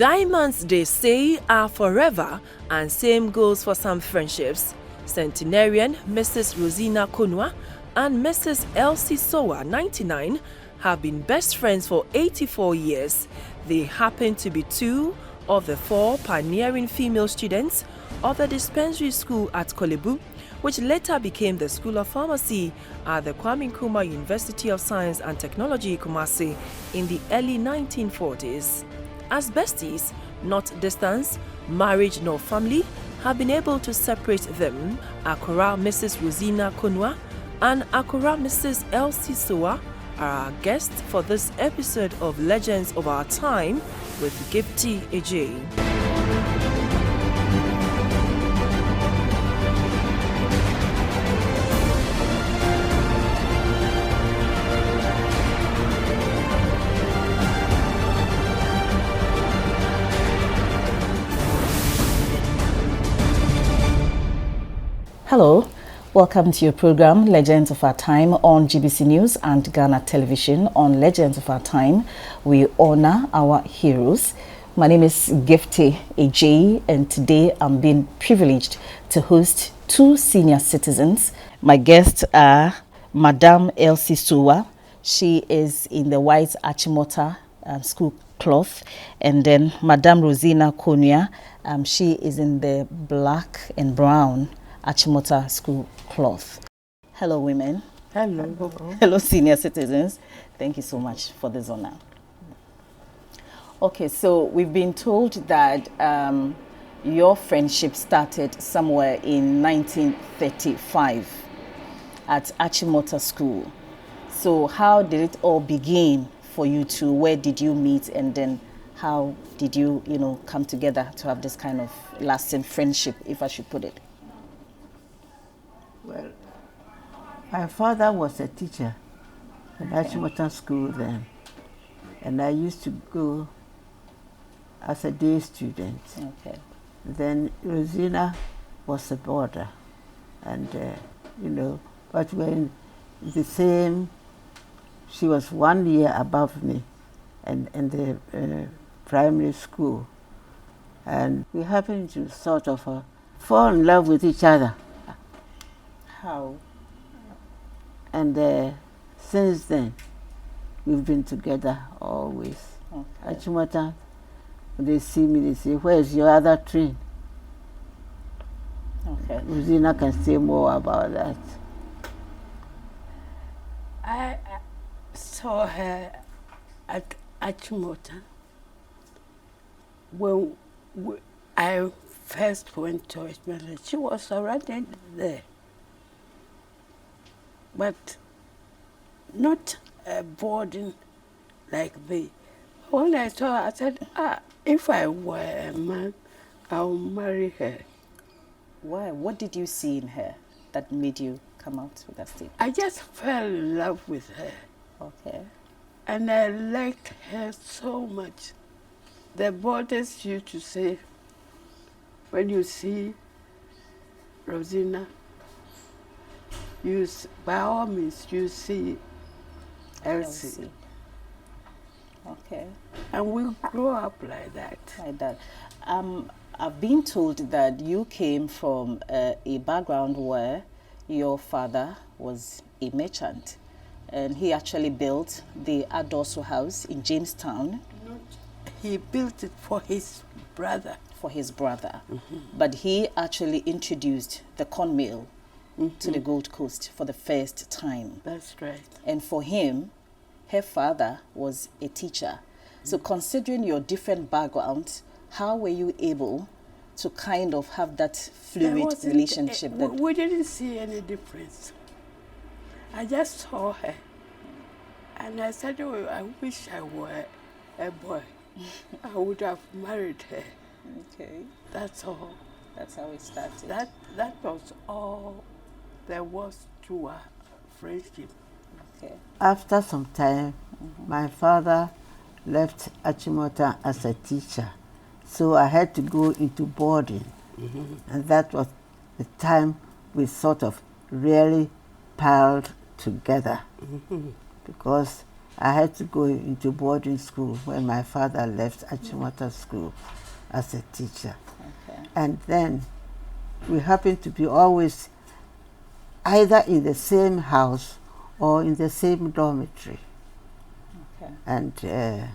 Diamonds, they say, are forever, and same goes for some friendships. Centenarian Mrs. Rosina Konuah and Mrs. Elsie Sowah, 99, have been best friends for 84 years. They happen to be two of the four pioneering female students of the dispensary school at Korle Bu, which later became the School of Pharmacy at the Kwame Nkrumah University of Science and Technology, Kumasi, in the early 1940s. As besties, not distance, marriage nor family, have been able to separate them, Akora Mrs. Rosina Konuah and Akora Mrs. Elsie Sowah are our guests for this episode of Legends of Our Time with Gifty AJ. Hello, welcome to your program Legends of Our Time on GBC News and Ghana Television. On Legends of Our Time, we honor our heroes. My name is Gifty AJ, and today I'm being privileged to host two senior citizens. My guests are Madame Elsie Sowah. She is in the white Achimota school cloth, and then Madame Rosina Konuah. She is in the black and brown Achimota school cloth. Hello, women. Hello. Hello, senior citizens. Thank you so much for this honor. Okay, so we've been told that your friendship started somewhere in 1935 at Achimota school. So how did it all begin for you two? Where did you meet, and then how did you, come together to have this kind of lasting friendship, if I should put it? Well, my father was a teacher at Achimota school then, and I used to go as a day student. Okay. Then Rosina was a boarder, and but we were in the same. She was 1 year above me, and in the primary school, and we happened to sort of fall in love with each other. How? And since then, we've been together always. Okay. Achimota, when they see me, they say, "Where's your other train?" Okay. Rosina can say more about that. I saw her at Achimota when I first went to Achimota. She was already there, but not boarding like me. When I saw her, I said, if I were a man, I would marry her. Why? What did you see in her that made you come out with that statement? I just fell in love with her. Okay. And I liked her so much. The boarders used to say, when you see Rosina, by all means, you see Elsie. Okay. And we grew up like that. Like that. I've been told that you came from a background where your father was a merchant, and he actually built the Adoso house in Jamestown. He built it for his brother. For his brother. Mm-hmm. But he actually introduced the corn mill to the Gold Coast for the first time. That's right. And for him, her father was a teacher. So considering your different backgrounds, how were you able to kind of have that fluid relationship? We didn't see any difference. I just saw her, and I said, "Oh, I wish I were a boy. I would have married her." Okay. That's all. That's how it started. That was all there was to our friendship. Okay. After some time, my father left Achimota as a teacher, so I had to go into boarding, and that was the time we sort of really piled together, because I had to go into boarding school when my father left Achimota school as a teacher. Okay. And then we happened to be always either in the same house or in the same dormitory. Okay. And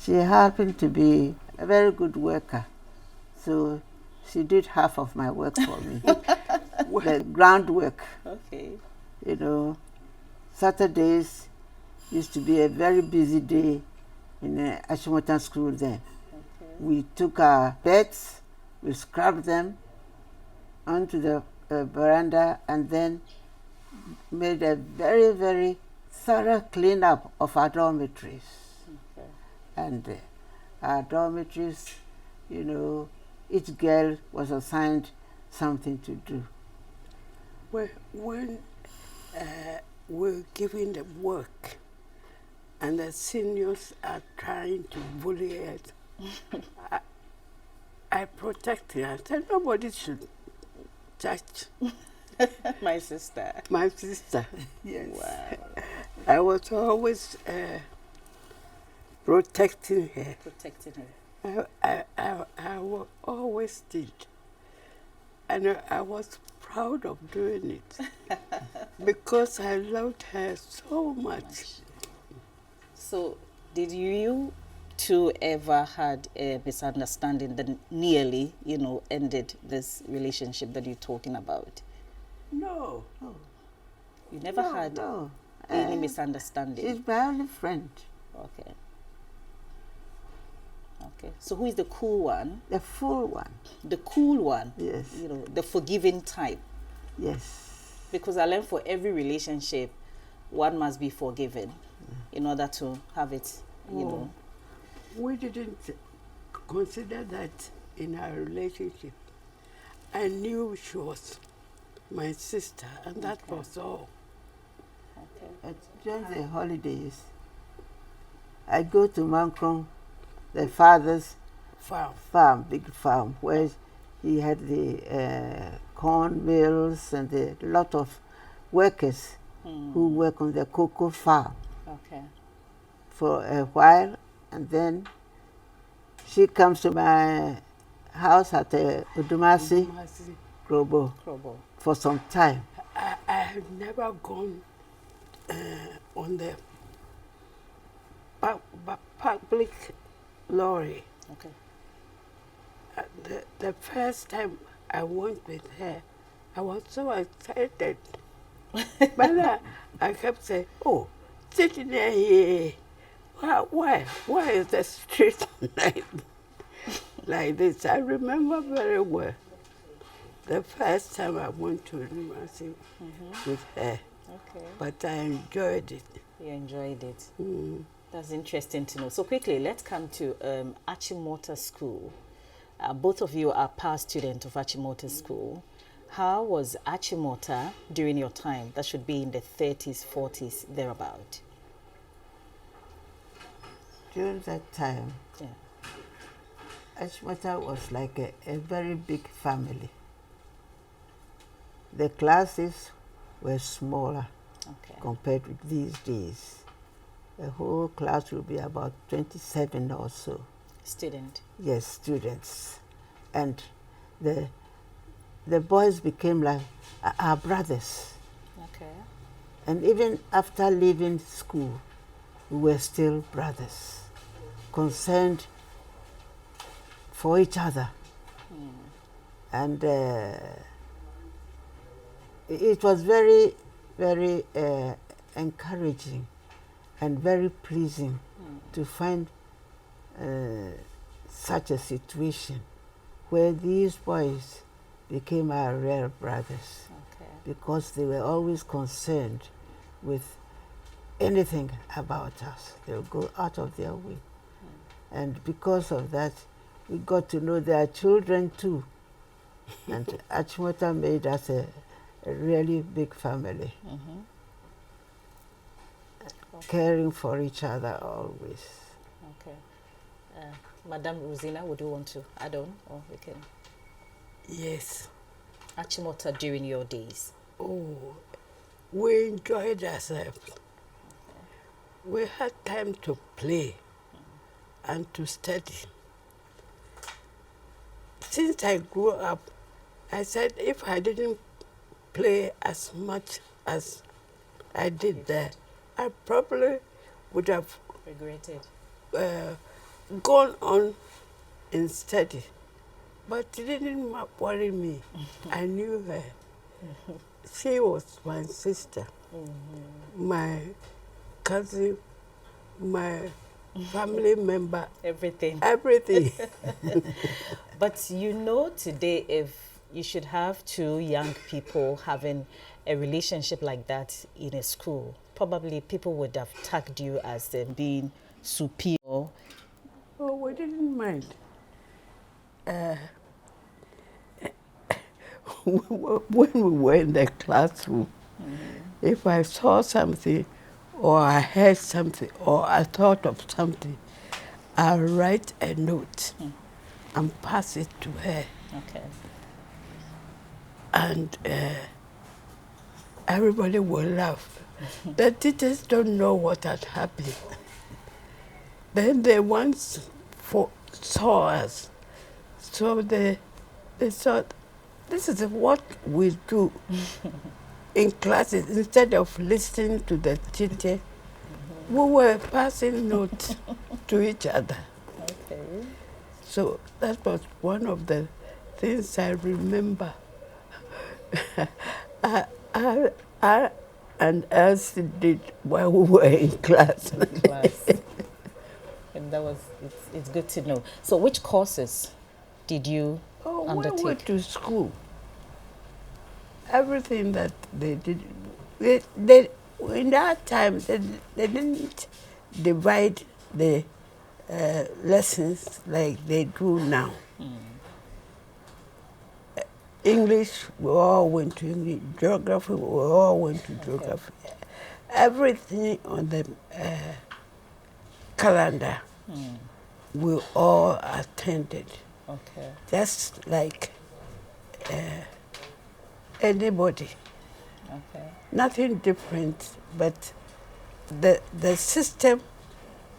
she happened to be a very good worker. So she did half of my work for me. The groundwork. Okay. You know, Saturdays used to be a very busy day in Achimota school then. Okay. We took our beds, we scrubbed them onto the veranda, and then made a very, very thorough cleanup of our dormitories. Okay. And our dormitories, you know, each girl was assigned something to do. When we're giving the work and the seniors are trying to bully it, I protect her. I said nobody should touch My sister. my sister. Yes. Wow. I was always protecting her. Protecting her. I always did. And I was proud of doing it because I loved her so much. So, did you two ever had a misunderstanding that nearly, ended this relationship that you're talking about? No. You never had No. any misunderstanding? She's my only friend. Okay. Okay. So who is the cool one? The full one. The cool one? Yes. The forgiving type. Yes. Because I learned for every relationship, one must be forgiven in order to have it, We didn't consider that in our relationship. I knew she was my sister, and that was all. Okay. During the holidays, I go to Mankron, the father's farm, big farm, where he had the corn mills and a lot of workers who work on the cocoa farm Okay. for a while, and then she comes to my house at Udumasi, Grobo, for some time. I have never gone on the public lorry. Okay. The first time I went with her, I was so excited. But I kept saying, oh, sitting there here, why is the street like this? I remember very well the first time I went to University with her. Okay. But I enjoyed it. You enjoyed it. That's interesting to know. So quickly, let's come to Achimota School. Both of you are past students of Achimota School. How was Achimota during your time? That should be in the 30s, 40s, thereabout. During that time, Achimota was like a very big family. The classes were smaller compared with these days. The whole class will be about 27 or so. Student? Yes, students. And the boys became like our brothers. Okay. And even after leaving school, we were still brothers, concerned for each other. And it was very, very encouraging and very pleasing to find such a situation where these boys became our real brothers, because they were always concerned with anything about us. They would go out of their way. And because of that, we got to know their children too. And Achimota made us a really big family, caring for each other always. Okay. Madam Rosina, would you want to add on, or we can? Yes. Achimota during your days. Oh, we enjoyed ourselves. we had time to play and to study. Since I grew up, I said if I didn't play as much as I did there, I probably would have Regretted. gone on in study. But it didn't worry me. I knew her. She was my sister, my cousin, my family member. Everything. Everything. But you know today, if you should have two young people having a relationship like that in a school, probably people would have tagged you as being superior. Oh, we didn't mind. When we were in the classroom, if I saw something, or I heard something, or I thought of something, I'll write a note and pass it to her. Okay. And everybody will laugh. The teachers don't know what had happened. Then they once saw us, so they thought, this is what we do in classes. Instead of listening to the teacher, we were passing notes to each other. Okay. So that was one of the things I remember. I and Elsie did while we were in class. Class. And that was, it's good to know. So which courses did you undertake? We went to school. Everything that they did, in that time, they didn't divide the lessons like they do now. English, we all went to English. Geography, we all went to geography. Everything on the calendar, we all attended. Okay. Just like anybody. Okay. Nothing different, but the system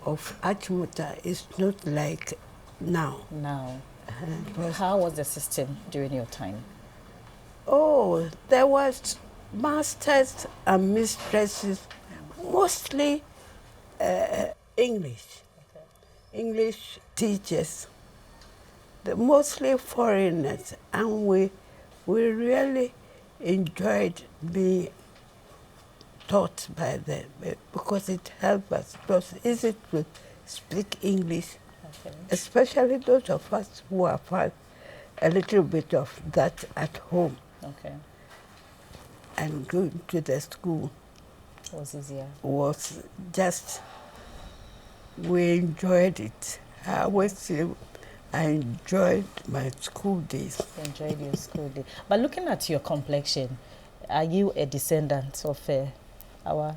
of Achimota is not like now. Now, how was the system during your time? Oh, there was masters and mistresses, mostly English. Okay. English teachers, mostly foreigners, and we really enjoyed being taught by them because it helped us. It was easy to speak English, Okay. especially those of us who have had a little bit of that at home. Okay. And going to the school It was easier. was just, we enjoyed it. I always say I enjoyed my school days. You enjoyed your school day. But looking at your complexion, are you a descendant of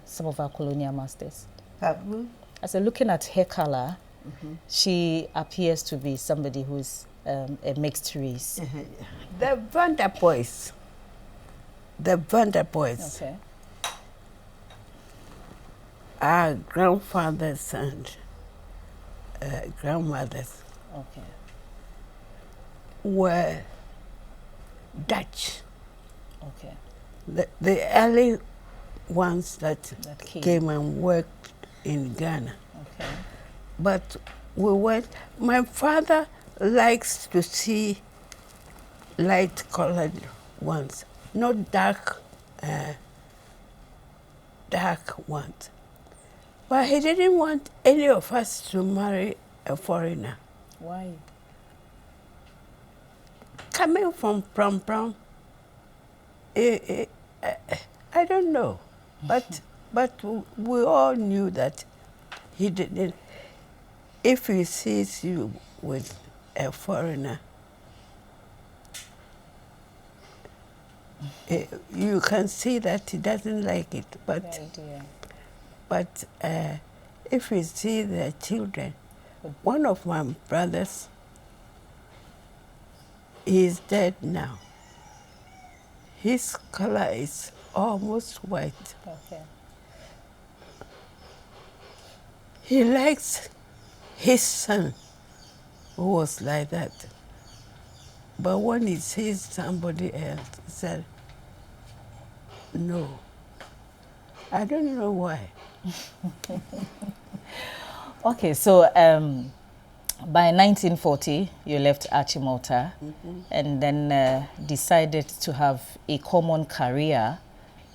some of our colonial masters? I said, looking at her color, she appears to be somebody who's a mixed race. The Vanderboys. The Vanderboys. Okay. Our grandfathers and grandmothers Okay. were Dutch. Okay. The early ones that came and worked in Ghana. Okay. But we went, my father likes to see light-colored ones, not dark ones. But he didn't want any of us to marry a foreigner. Why? Coming from Pram, I don't know, but we all knew that he didn't. If he sees you with a foreigner, you can see that he doesn't like it. But if you see the children, one of my brothers, he is dead now. His color is almost white. Okay. he likes his son who was like that. But when he sees somebody else, he said, no. I don't know why. Okay, so by 1940, you left Achimota and then decided to have a common career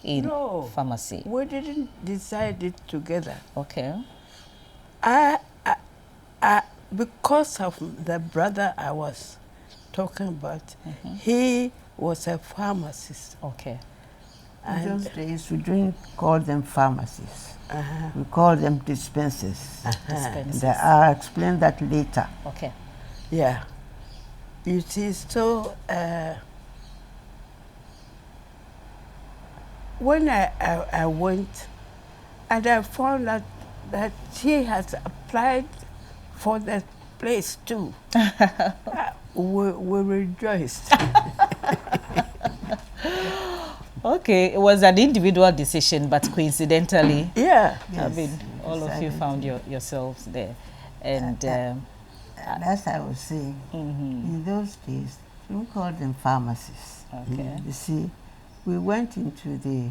in pharmacy. We didn't decide it together. Okay. Because of the brother I was talking about, he was a pharmacist. Okay. In those days, we didn't call them pharmacists. We call them dispensers. Dispensers. And I'll explain that later. Okay. Yeah. You see, so when I went, and I found out that she has applied for that place too. We rejoiced. Okay, it was an individual decision, but coincidentally, Yeah. I mean, all of you found yourselves there. And as I was saying, in those days, we called them pharmacists. Okay. You see, we went into the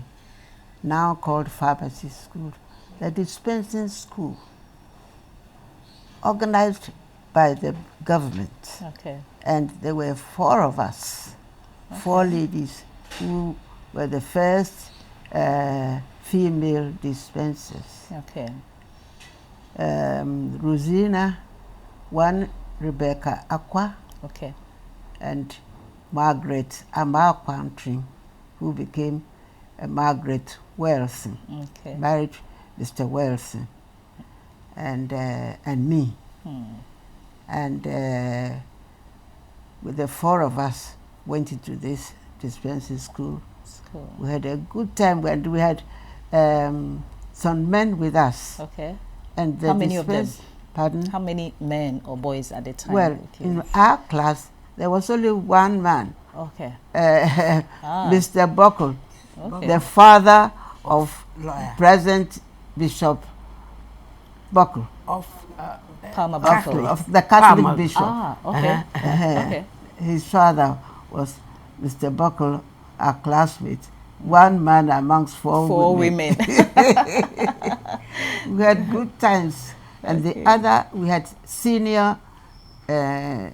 now called pharmacy school, the dispensing school, organized by the government. Okay. And there were 4 of us, 4 ladies who were the first female dispensers. Okay. Rosina, one Rebecca Aqua, Okay. and Margaret Amakwantring, who became Margaret Wilson, Okay. married Mr. Wilson, and me. And with the 4 of us went into this dispensing school. We had a good time, and we had some men with us. Okay. And How many of them? Pardon? How many men or boys at the time? Well, with you? in our class, there was only one man, Okay. Mr. Buckle, Okay. the father of Lawyer. present Bishop Buckle, Of Palmer Buckle. of the Catholic Palmer. bishop. Ah, okay. Okay. His father was Mr. Buckle, our classmate, one man amongst 4 women. We had good times. And the other, we had senior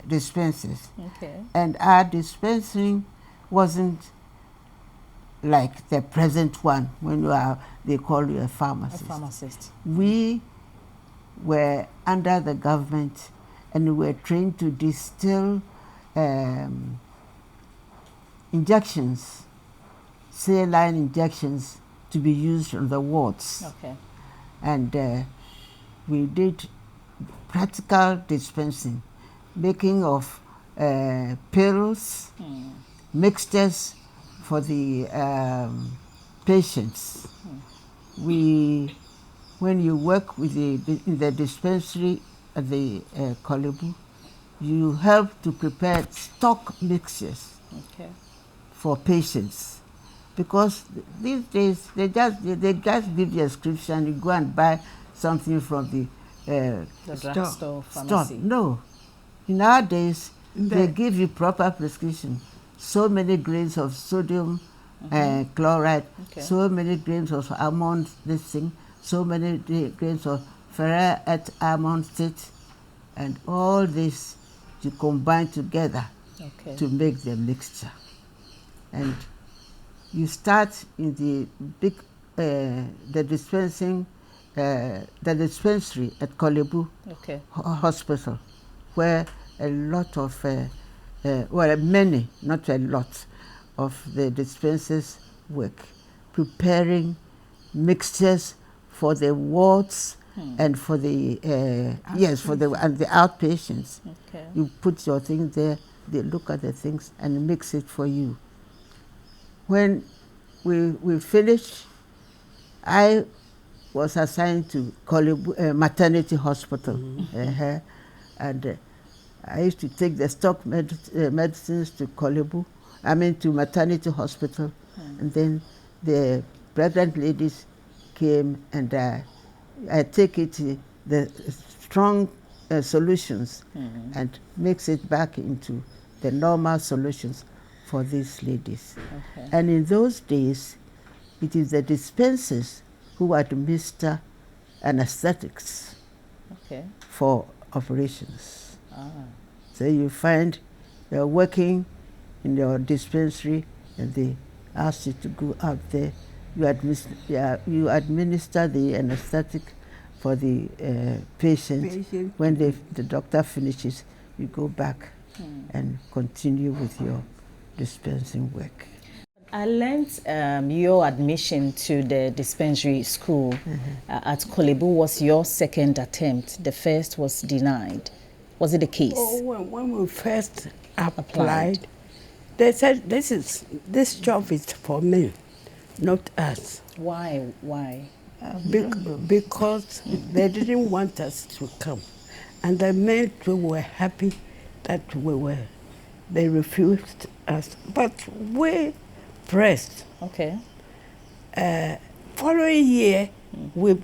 dispensers. Okay. And our dispensing wasn't like the present one when they call you a A pharmacist. pharmacist. We were under the government and we were trained to distill injections, saline injections to be used on the wards. Okay. And we did practical dispensing, making of pills, mixtures for the patients. When you work with in the dispensary at the Konuah, you help to prepare stock mixtures Okay. for patients, because these days they just give you a prescription, you go and buy something from the drugstore pharmacy. No, in our days they give you proper prescription. So many grains of sodium chloride, Okay. so many grains of almond this thing, so many grains of ferret almond seed, and all this you combine together Okay. to make the mixture. And you start in the big the dispensary at Konuah Okay. Hospital, where a lot of many, not a lot, of the dispensers work, preparing mixtures for the wards and for the and the outpatients. Okay. You put your thing there, they look at the things and mix it for you. When we finished, I was assigned to maternity hospital, and I used to take the stock medicines to to maternity hospital, and then the pregnant ladies came, and I take it the strong solutions and makes it back into the normal solutions for these ladies. Okay. And in those days, it is the dispensers who administer anesthetics Okay. for operations. Ah. So you find you're working in your dispensary and they ask you to go out there. You administer the anesthetic for the patient. When the doctor finishes, you go back and continue with your dispensing work. I learned your admission to the dispensary school at Kolebu was your second attempt. The first was denied. Was it the case? Oh, when we first applied, they said this job is for men, not us. Why? Why? Because they didn't want us to come. And the men too were happy that we were. They refused us. But we pressed. Okay. Following year, we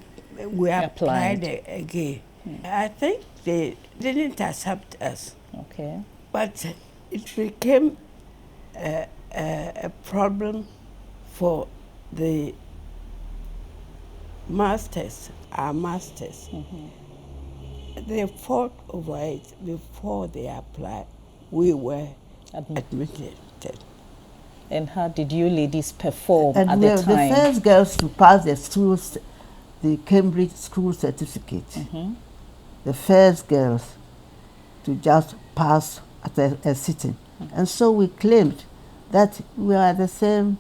applied again. I think they didn't accept us. Okay. But it became a problem for the masters, our masters. They fought over it before they applied. We were admitted. And how did you ladies perform And at we the were time? the first girls to pass the Cambridge School Certificate. The first girls to just pass at a sitting. And so we claimed that we are at the same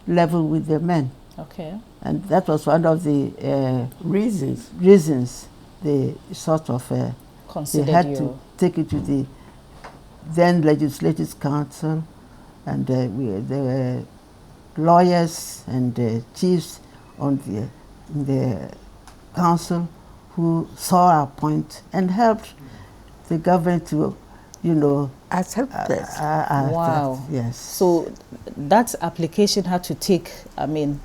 level with the men. Okay. And that was one of the Reasons. They sort of they Considered had you. to take it to the then Legislative Council, and there were lawyers and chiefs on the council who saw our point and helped the government to, Accept this. Wow. Yes. So that application had to take, opinion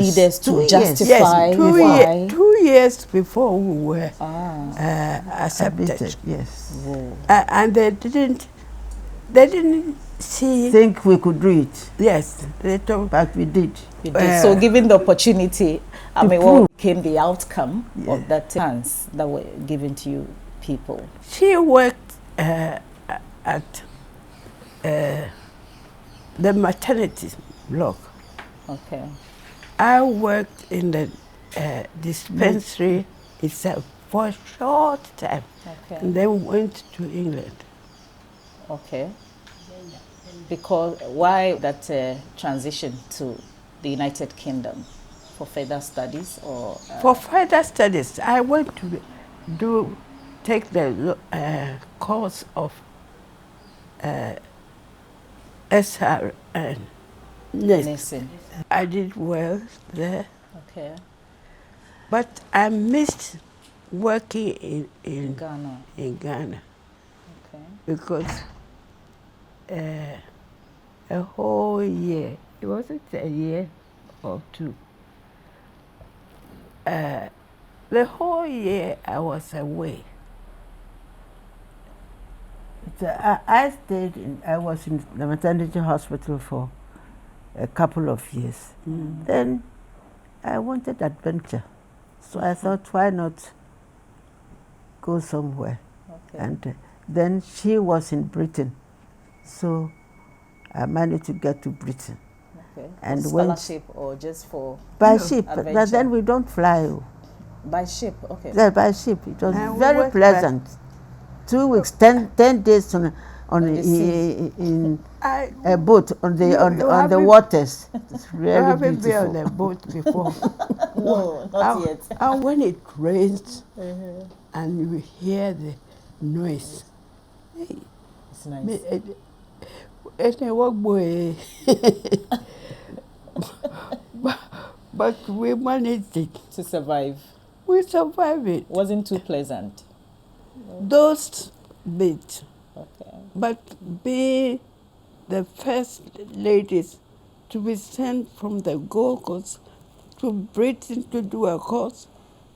leaders to justify Yes, why. 2 years before we were accepted. Admitted, yes. And they didn't see. Think we could do it. Yes, they told. But we did. You did. So given the opportunity, what prove. became the outcome of that chance that were given to you people? She worked at the maternity block. Okay. I worked in the dispensary itself for a short time, Okay. and then went to England. Okay. Because why that transition to the United Kingdom? For further studies or? For further studies, I went to take the course of SRN. Nursing. I did well there, Okay. but I missed working in Ghana. Okay. Because a whole year, it wasn't a year or two. The whole year I was away. I was in the maternity hospital for a couple of years. Then I wanted adventure. So I thought, why not go somewhere? Okay. And then she was in Britain. So I managed to get to Britain. Okay. And For scholarship or just for by ship, but adventure? then we don't fly. By ship? Okay. Yeah, by ship. It was And we very went pleasant. 2 weeks, 10 days in I a boat on the on the waters. It's I really haven't been beautiful. on a boat before. No, not yet. And when it rains and you hear the noise, hey, It's nice. but we managed it. To survive. We survived it. Wasn't too pleasant. Those bits. Okay. But being the first ladies to be sent from the Gold Coast to Britain to do a course,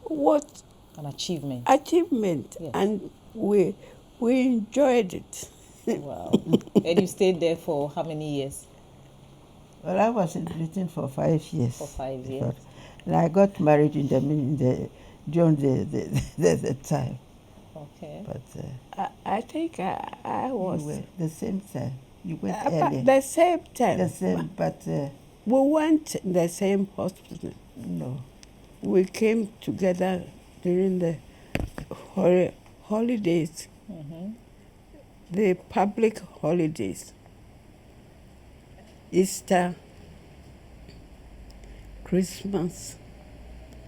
what An achievement. Achievement, Yes. and we enjoyed it. Wow. And you stayed there for how many years? Well, I was in Britain for 5 years. For 5 years. And I got married during the time. Okay. But I think I was you were the same time. You went about earlier. the same time. The same, but We went in the same hospital. no. We came together during the holidays, the public holidays, Easter, Christmas.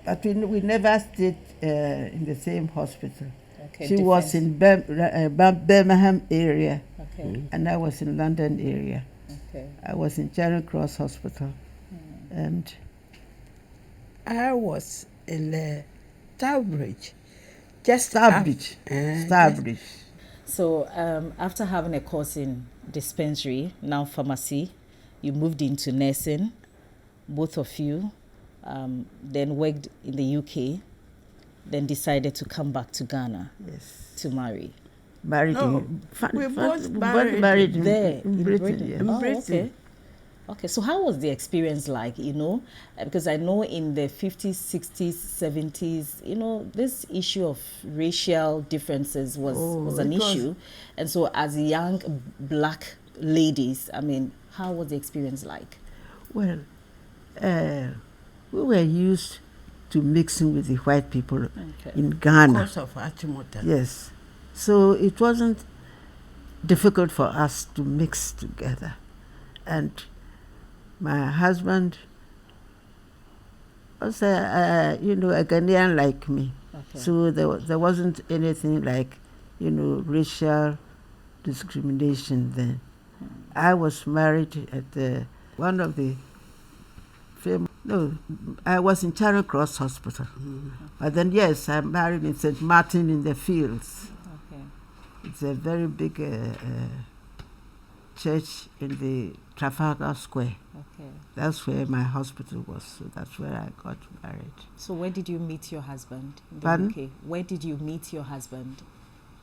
But we never stayed in the same hospital. Okay. She was in Birmingham area, Okay. and I was in London area. Okay. I was in Charing Cross Hospital, and I was in the Starbridge. Just Starbridge. Starbridge. So after having a course in dispensary, now pharmacy, you moved into nursing, both of you, then worked in the UK, then decided to come back to Ghana to marry. Married No, we both married There, in Britain. Yeah. Oh, Britain. okay. Okay, so how was the experience like, because I know in the 50s, 60s, 70s, this issue of racial differences was an issue. And so as young black ladies, how was the experience like? Well, we were used to mixing with the white people in Ghana. Because of Achimota. Yes. So it wasn't difficult for us to mix together. And my husband was a Ghanaian like me. Okay. So there wasn't anything like, racial discrimination then. I was married at one of the I was in Charing Cross Hospital. But then, yes, I married in St. Martin in the Fields. Okay. It's a very big church in the Trafalgar Square. Okay. That's where my hospital was, so that's where I got married. So where did you meet your husband in the Pardon? UK? Where did you meet your husband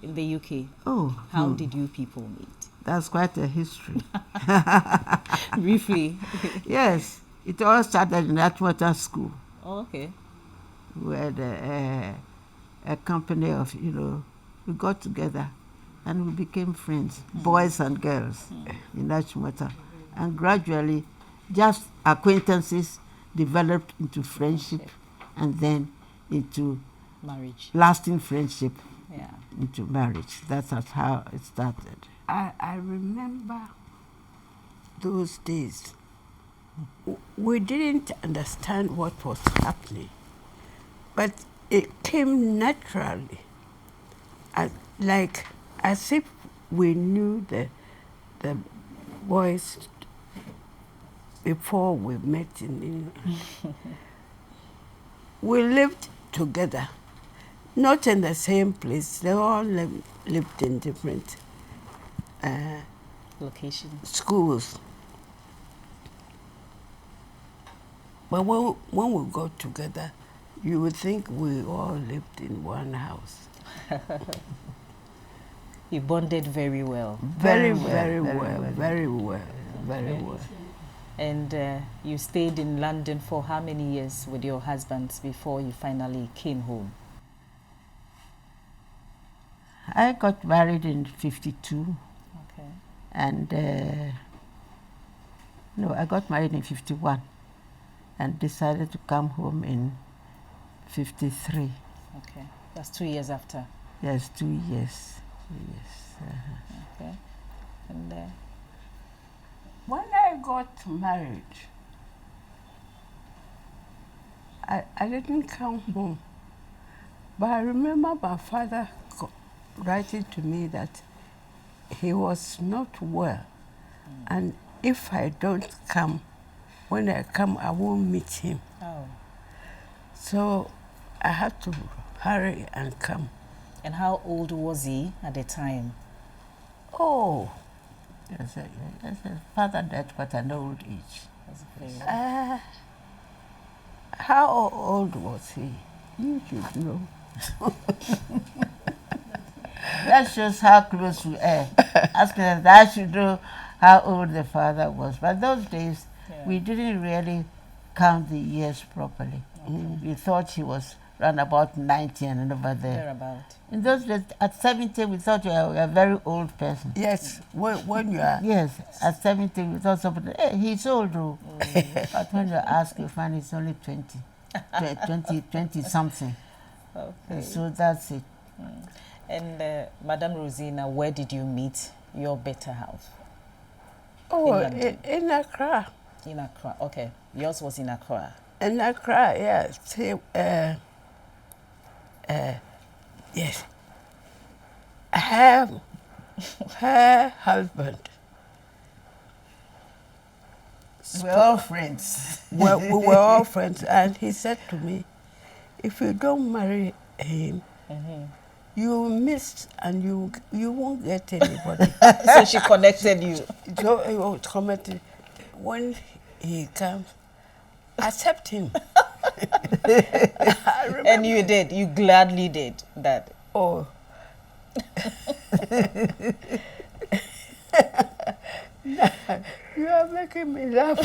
in the UK? Oh. How did you people meet? That's quite a history. Briefly. Yes, it all started in Achimota School. Oh, okay. We had a company of, we got together and we became friends, boys and girls in Achimota. And gradually, just acquaintances developed into friendship and then into Marriage. lasting friendship, Yeah. into marriage. That's how it started. I remember those days. We didn't understand what was happening, but it came naturally, as if we knew the boys before we met in England. We lived together, not in the same place. They all lived in different Location. schools. But when we got together, you would think we all lived in one house. You bonded very well. Very well. And you stayed in London for how many years with your husbands before you finally came home? I got married in 52. Okay. And I got married in 51 and decided to come home in 53. Okay. That's 2 years after. Yes, 2 years. 2 years. Okay. And When I got married, I didn't come home. But I remember my father writing to me that he was not well. And if I don't come, when I come, I won't meet him. oh. So I had to hurry and come. And how old was he at the time? Oh, Yes, father died at an old age. That's very how old was he? You should know. That shows how close we are. Asking us that I should know how old the father was. But those days, we didn't really count the years properly. We thought he was around about 90 and over there. Thereabout. In those days, at 70, we thought you were a very old person. Yes, when you are. Yes, at 70, we thought somebody, hey, he's old, though. But when you ask, you find he's only 20 something. Okay. So that's it. And Madam Rosina, where did you meet your better half? Oh, in Accra. In Accra. Okay. Yours was in Accra. In Accra, yes. Yes. Her husband. We're all friends. Well, we were all friends, and he said to me, if you don't marry him, you will miss and you won't get anybody. So she connected you. So he was commenting, when he comes, accept him. And you did. You gladly did that. Oh. You are making me laugh.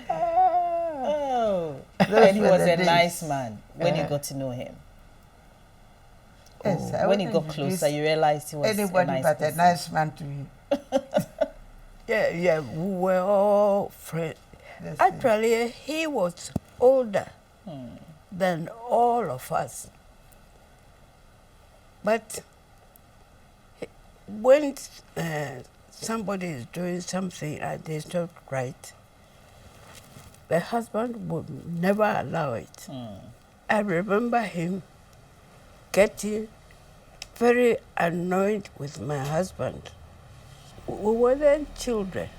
Oh. And he was a nice man when you got to know him. Yes, When you got closer, you realized he was anybody a nice but person. a nice man to you. Yeah, we were all friends. Actually, he was older than all of us. But when somebody is doing something and it's not right, the husband would never allow it. I remember him getting very annoyed with my husband. We were then children,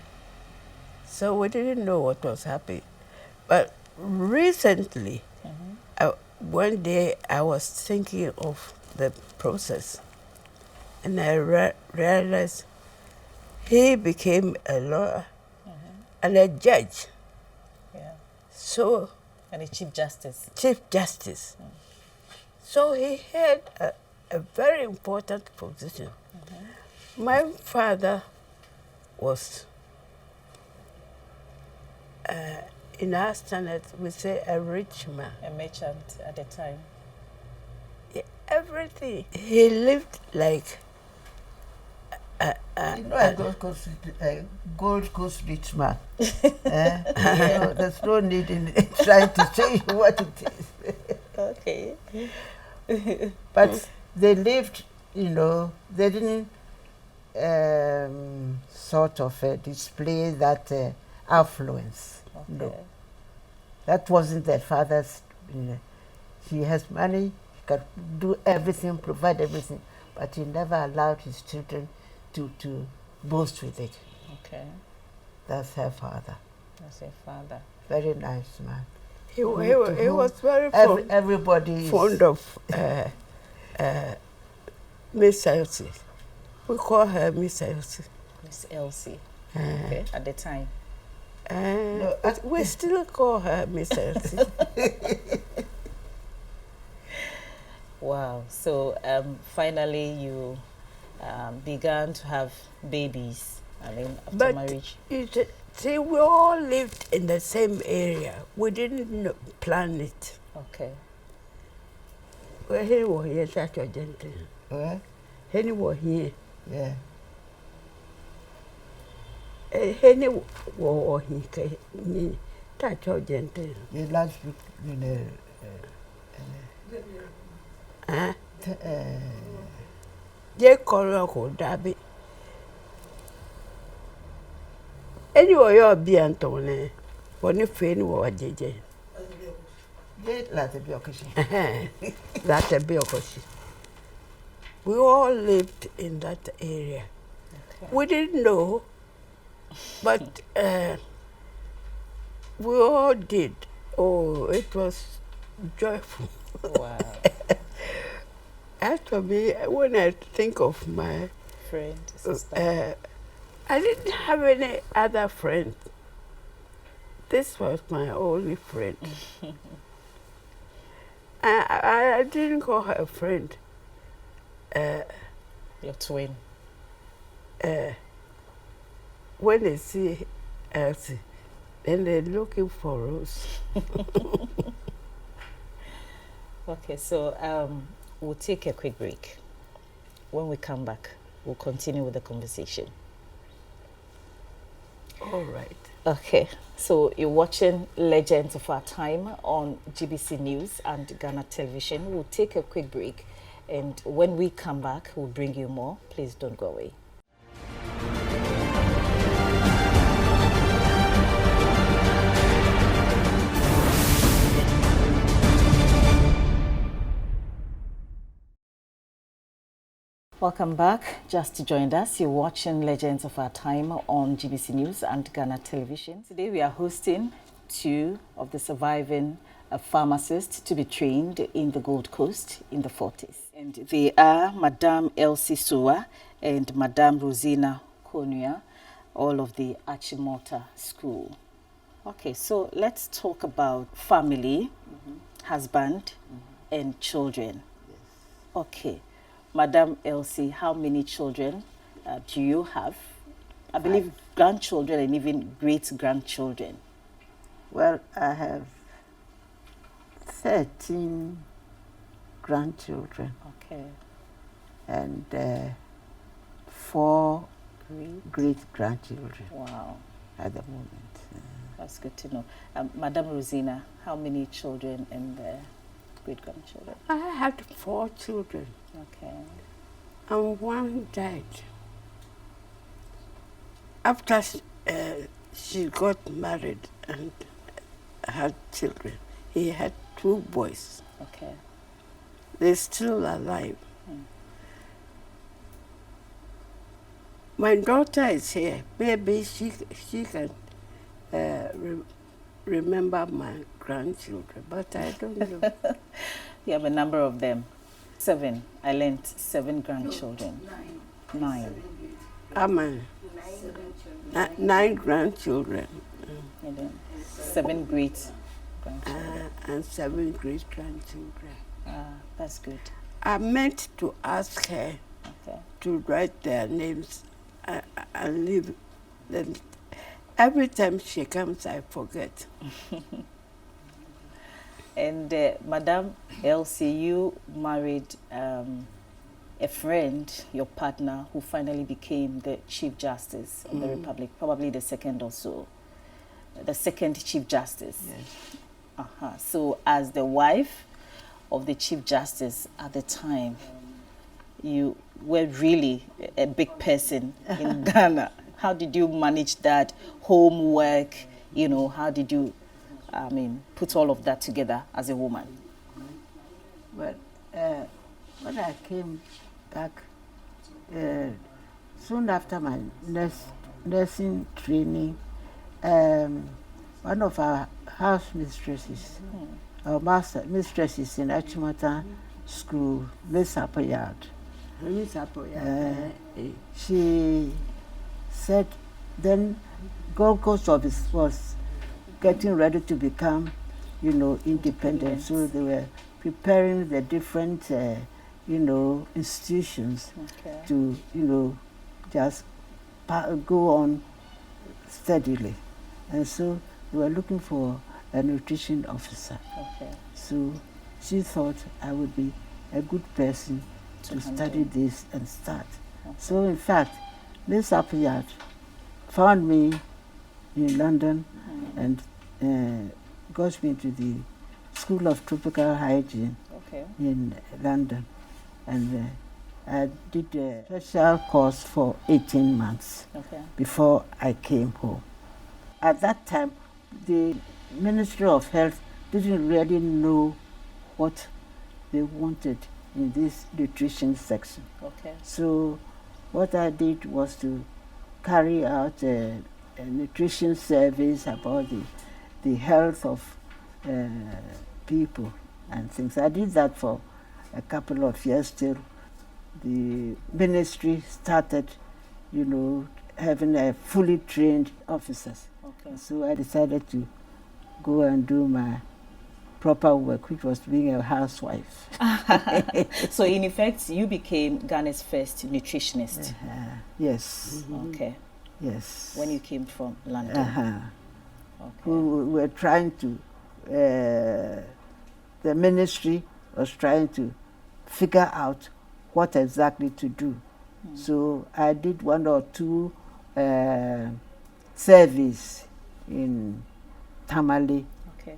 so we didn't know what was happening. But recently, one day I was thinking of the process, and I realized he became a lawyer and a judge. Yeah. So, And a Chief Justice. Chief Justice. So he had a very important position. My father was, in our standards, we say a rich man. A merchant at the time. Everything. He lived like You know, a Gold Coast rich man. So there's no need in trying to show you what it is. Okay. But they lived, you know, they didn't sort of display that affluence. Okay. No. That wasn't their father's. He has money, he can do everything, provide everything, but he never allowed his children to boast with it. Okay. That's her father. That's your father. Very nice man. he was very Everybody fond of Miss Elsie. We call her Miss Elsie. Miss Elsie. Okay. At the time. We still call her Miss Elsie. Wow. So finally you began to have babies. I mean, after marriage. See, we all lived in the same area. We didn't plan it. Okay. Well, he was here, such a gentleman. What? He was here. Yeah. He was here. Such a gentleman. The last book, you know. They call her Dabi. Anyway, you're being Tony. When you feel what JJ. That's a biography. That's a biography. We all lived in that area. Okay. We didn't know, but we all did. Oh, it was joyful. Wow. As for me, when I think of my Friend, sister. I didn't have any other friend. This was my only friend. I didn't call her a friend. Your twin. When they see Elsie, then they're looking for Rose. Okay, so we'll take a quick break. When we come back, we'll continue with the conversation. All right. Okay, so you're watching Legends of Our Time on GBC News and Ghana Television. We'll take a quick break, and when we come back, we'll bring you more. Please don't go away. Welcome back. Just joined us, you're watching Legends of Our Time on GBC News and Ghana Television. Today we are hosting two of the surviving pharmacists to be trained in the Gold Coast in the 40s. And they are Madame Elsie Sowah and Madame Rosina Konuah, all of the Achimota school. Okay, so let's talk about family, husband, and children. Yes. Okay. Madame Elsie, how many children do you have? I believe grandchildren and even great-grandchildren. Well, I have 13 grandchildren Okay. and 4 Great. great-grandchildren Wow. at the moment. That's good to know. Madame Rosina, how many children and great-grandchildren? I had 4 children, Okay. and one died. After she got married and had children, he had 2 boys. Okay. They're still alive. My daughter is here. Maybe she can remember my grandchildren, but I don't know. You have a number of them. 7. I learned 7 grandchildren. 9. I'm 9 grandchildren And then 7 great-grandchildren. and 7 great-grandchildren. That's good. I meant to ask her Okay. to write their names and leave them. Every time she comes, I forget. And Madame Elsie, you married a friend, your partner, who finally became the Chief Justice of the Republic, probably the second or so. The second Chief Justice. Yes. So as the wife of the Chief Justice at the time, you were really a big person in Ghana. How did you manage that homework? You know, how did you, put all of that together as a woman? Well, when I came back, soon after my nursing training, one of our house mistresses, our master mistresses in Achimota school, Miss Apoyard, she said then Gold Coast office was getting ready to become, independent. So they were preparing the different, institutions to, just go on steadily. And so they were looking for a nutrition officer. Okay. So she thought I would be a good person to study this and start. Okay. So in fact, Miss Appleyard found me in London and got me to the School of Tropical Hygiene in London. And I did a special course for 18 months before I came home. At that time, the Ministry of Health didn't really know what they wanted in this nutrition section. Okay. So what I did was to carry out a nutrition surveys about the health of people and things. I did that for a couple of years till the ministry started, having a fully trained officers. Okay. So I decided to go and do my proper work, which was being a housewife. So in effect, you became Ghana's first nutritionist. Yes. Okay. Yes. When you came from London. Okay. We were trying to, the ministry was trying to figure out what exactly to do. So I did 1 or 2 surveys in Tamale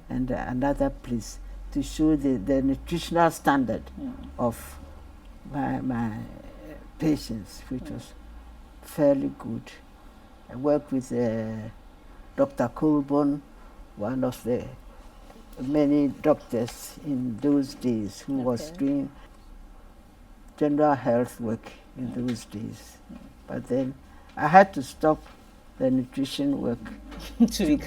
and another place to show the nutritional standard of my patients, which was fairly good. I worked with Dr. Colborn, one of the many doctors in those days who was doing general health work in those days. But then I had to stop the nutrition work to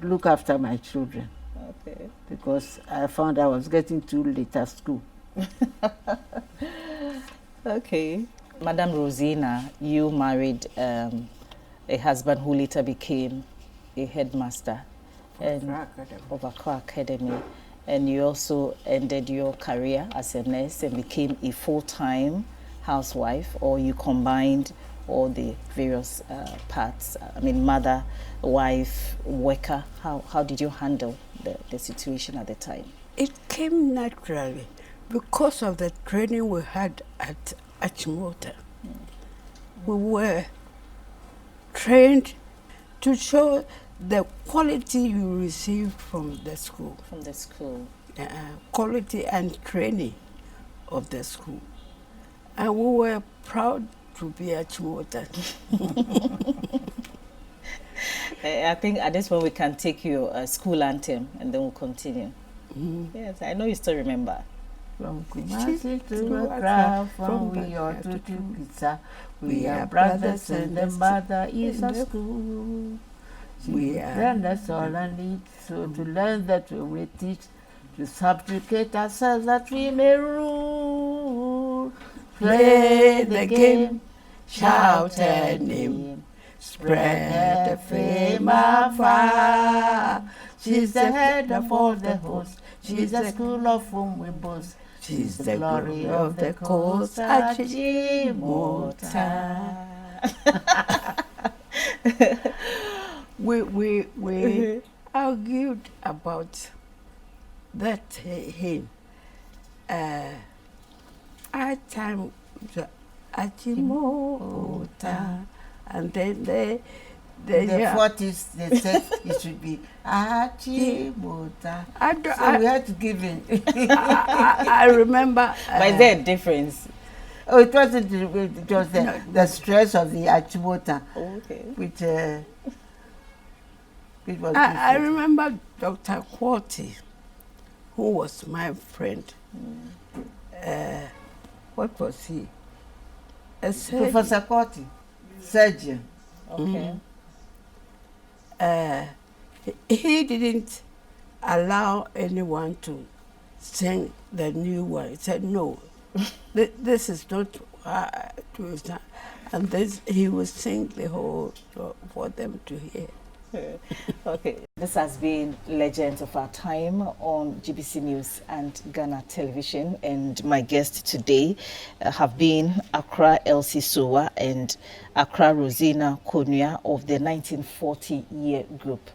look after my children. Okay. Because I found I was getting too late at school. Okay. Madam Rosina, you married a husband who later became a headmaster of Accra Academy. And you also ended your career as a nurse and became a full-time housewife, or you combined all the various parts? I mean, mother, wife, worker. How did you handle the situation at the time? It came naturally because of the training we had at Achimota. We were trained to show the quality you received from the school. From the school. Quality and training of the school. And we were proud to be Achimota. I think at this point we can take your school anthem and then we'll continue. Yes, I know you still remember. From Kumasi to Accra, from Uyo to Tukisa, we are brothers and the mother is a school. We learn us all and need, so to learn that we will teach, to subjugate ourselves that we may rule. Play the game, shout her name, spread the fame afar. She's the head of all the hosts, she's the school of whom we boast. She's the glory of the coast, Achimota. We argued about that hymn. Our time was Achimota, and then the 40s they said it should be Achimota. So we had to give in. I remember. But is there a difference? Oh, it wasn't. It was the stress of the Achimota, which it was. I remember Dr. Quarty, who was my friend. What was he? Professor Quarty, surgeon. Okay. He didn't allow anyone to sing the new one. He said, no, this is not and this, he would sing the whole for them to hear. Okay, this has been Legends of Our Time on GBC News and Ghana Television, and my guests today have been Accra Elsie Sowah and Accra Rosina Konuah of the 1940 year group.